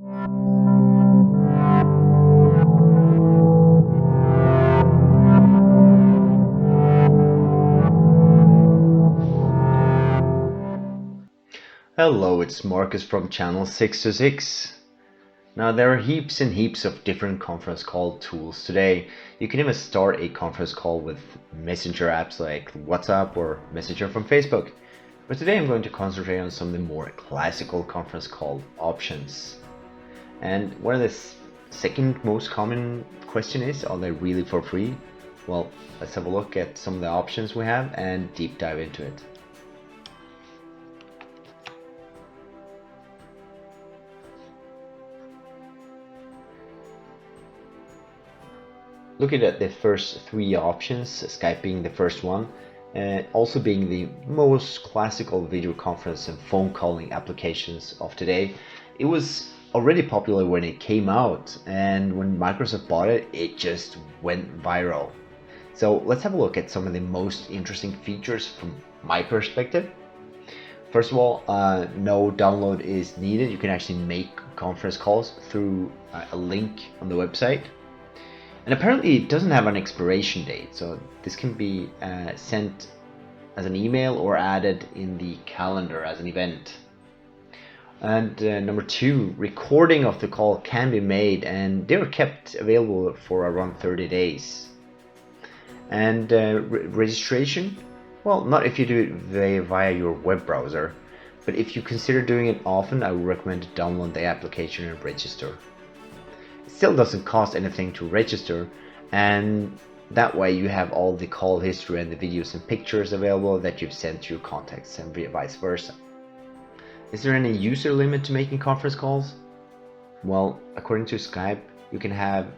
Hello, it's Marcus from channel 626. Now there are heaps and heaps of different conference call tools today. You can even start a conference call with messenger apps like WhatsApp or Messenger from Facebook. But today I'm going to concentrate on some of the more classical conference call options. And one of the second most common question is, are they really for free? Well, let's have a look at some of the options we have and deep dive into it. Looking at the first three options, Skype being the first one, also being the most classical video conference and phone calling applications of today. It was already popular when it came out, and when Microsoft bought it, it just went viral. So let's have a look at some of the most interesting features from my perspective. First of all, no download is needed. You can actually make conference calls through a link on the website. And apparently it doesn't have an expiration date, so this can be sent as an email or added in the calendar as an event. And number two, recording of the call can be made and they're kept available for around 30 days. And registration, well, not if you do it via your web browser, but if you consider doing it often, I would recommend to download the application and register. Still doesn't cost anything to register, and that way you have all the call history and the videos and pictures available that you've sent to your contacts and vice versa. Is there any user limit to making conference calls? Well, according to Skype, you can have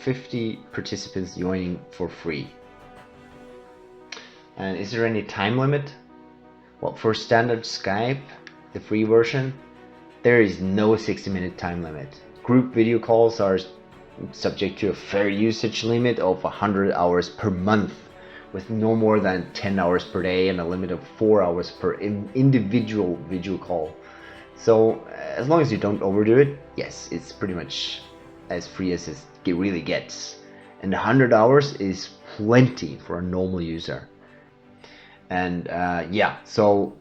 50 participants joining for free. And is there any time limit? Well, for standard Skype, the free version, there is no 60-minute time limit. Group video calls are subject to a fair usage limit of 100 hours per month, with no more than 10 hours per day and a limit of 4 hours per individual video call. So as long as you don't overdo it, yes, it's pretty much as free as it really gets. And 100 hours is plenty for a normal user. And yeah, so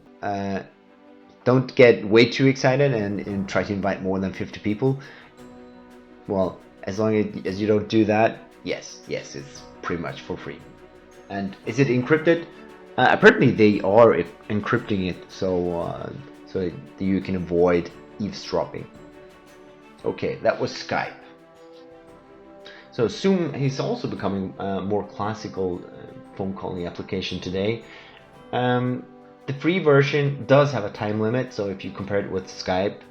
don't get way too excited and try to invite more than 50 people. Well, as long as you don't do that, yes, it's pretty much for free. And is it encrypted? Apparently they are encrypting it, so you can avoid eavesdropping. Okay, that was Skype. So Zoom is also becoming a more classical phone calling application today. The free version does have a time limit, so if you compare it with Skype,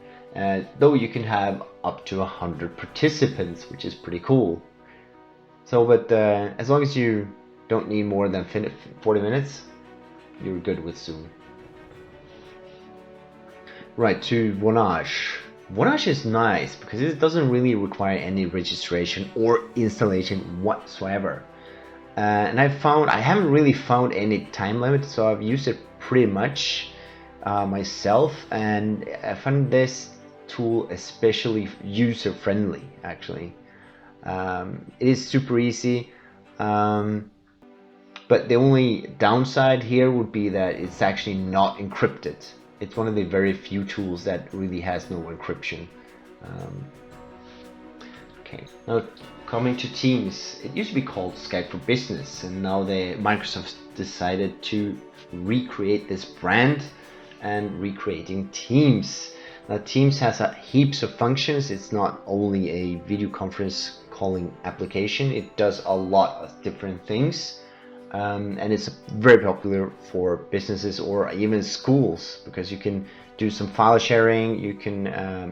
though you can have up to 100 participants, which is pretty cool. So, but as long as you don't need more than 40 minutes, you're good with Zoom. Right, to Vonage. Vonage is nice because it doesn't really require any registration or installation whatsoever. And I haven't really found any time limit, so I've used it pretty much myself, and I found this tool especially user friendly. Actually, it is super easy, but the only downside here would be that it's actually not encrypted. It's one of the very few tools that really has no encryption. Okay, now coming to Teams, it used to be called Skype for Business, and now Microsoft decided to recreate this brand and recreating Teams. Now Teams has heaps of functions. It's not only a video conference calling application, it does a lot of different things, and it's very popular for businesses or even schools because you can do some file sharing, you can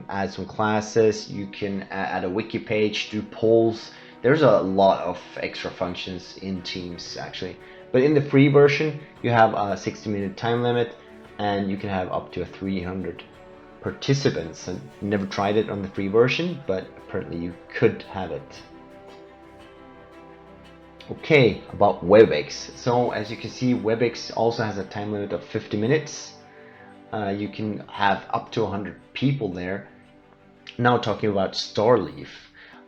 add some classes, you can add a wiki page, do polls. There's a lot of extra functions in Teams actually, but in the free version you have a 60-minute time limit and you can have up to 300 participants. And never tried it on the free version, but apparently you could have it. Okay, about Webex. So as you can see, Webex also has a time limit of 50 minutes. You can have up to 100 people there, Now talking about Starleaf.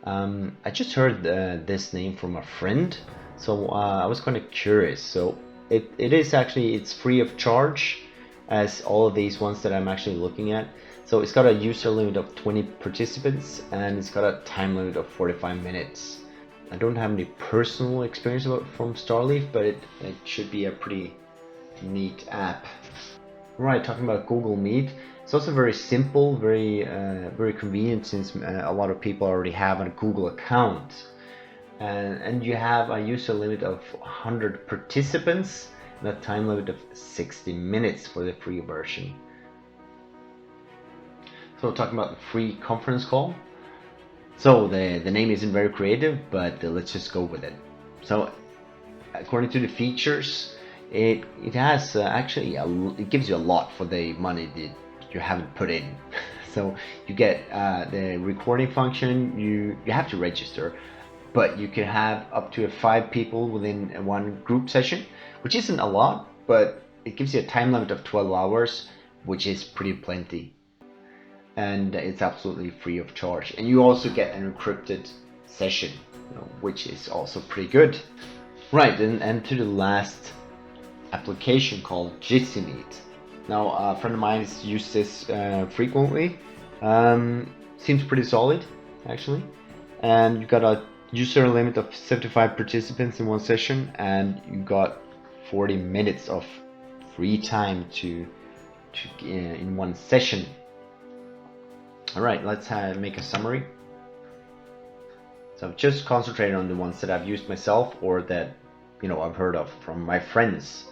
I just heard this name from a friend, so I was kind of curious. So it is actually, it's free of charge, as all of these ones that I'm actually looking at. So it's got a user limit of 20 participants, and it's got a time limit of 45 minutes. I don't have any personal experience from Starleaf, but it should be a pretty neat app. Right, talking about Google Meet, it's also very simple, very convenient, since a lot of people already have a Google account, and you have a user limit of 100 participants and a time limit of 60 minutes for the free version. So talking about the free conference call. So the name isn't very creative, but let's just go with it. So according to the features, it has actually it gives you a lot for the money that you haven't put in. So you get the recording function. You have to register, but you can have up to 5 people within one group session, which isn't a lot, but it gives you a time limit of 12 hours, which is pretty plenty, and it's absolutely free of charge. And you also get an encrypted session, which is also pretty good. Right, and to the last application called Jitsi Meet. Now, a friend of mine has used this frequently. Seems pretty solid, actually. And you got a user limit of 75 participants in one session, and you got 40 minutes of free time to in one session. All right, let's make a summary. So I've just concentrated on the ones that I've used myself, or that I've heard of from my friends.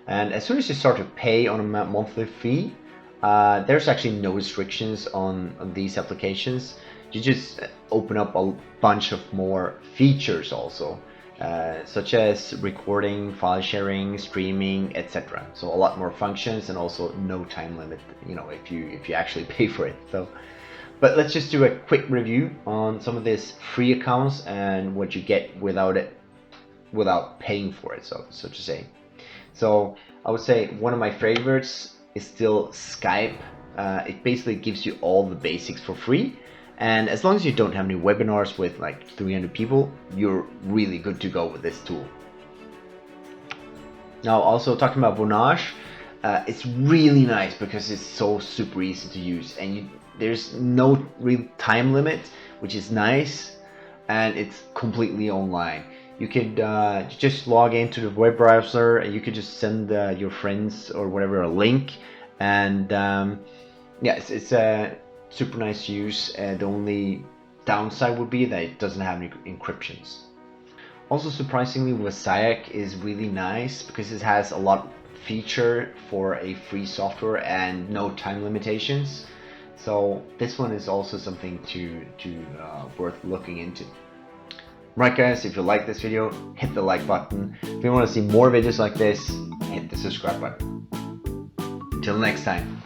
And as soon as you start to pay on a monthly fee, there's actually no restrictions on these applications. You just open up a bunch of more features also, such as recording, file sharing, streaming, etc. So a lot more functions, and also no time limit, if you actually pay for it. So, but let's just do a quick review on some of these free accounts and what you get without paying for it, so to say. So I would say one of my favorites is still Skype. It basically gives you all the basics for free, and as long as you don't have any webinars with like 300 people, you're really good to go with this tool. Now, also talking about Vonage, it's really nice because it's so super easy to use, and there's no real time limit, which is nice, and it's completely online. You could just log into the web browser, and you could just send your friends or whatever a link, and yeah, it's a super nice to use. The only downside would be that it doesn't have any encryptions. Also, surprisingly, Weciak is really nice because it has a lot of feature for a free software and no time limitations. So this one is also something to worth looking into. Right guys, if you like this video, hit the like button. If you want to see more videos like this, hit the subscribe button. Until next time.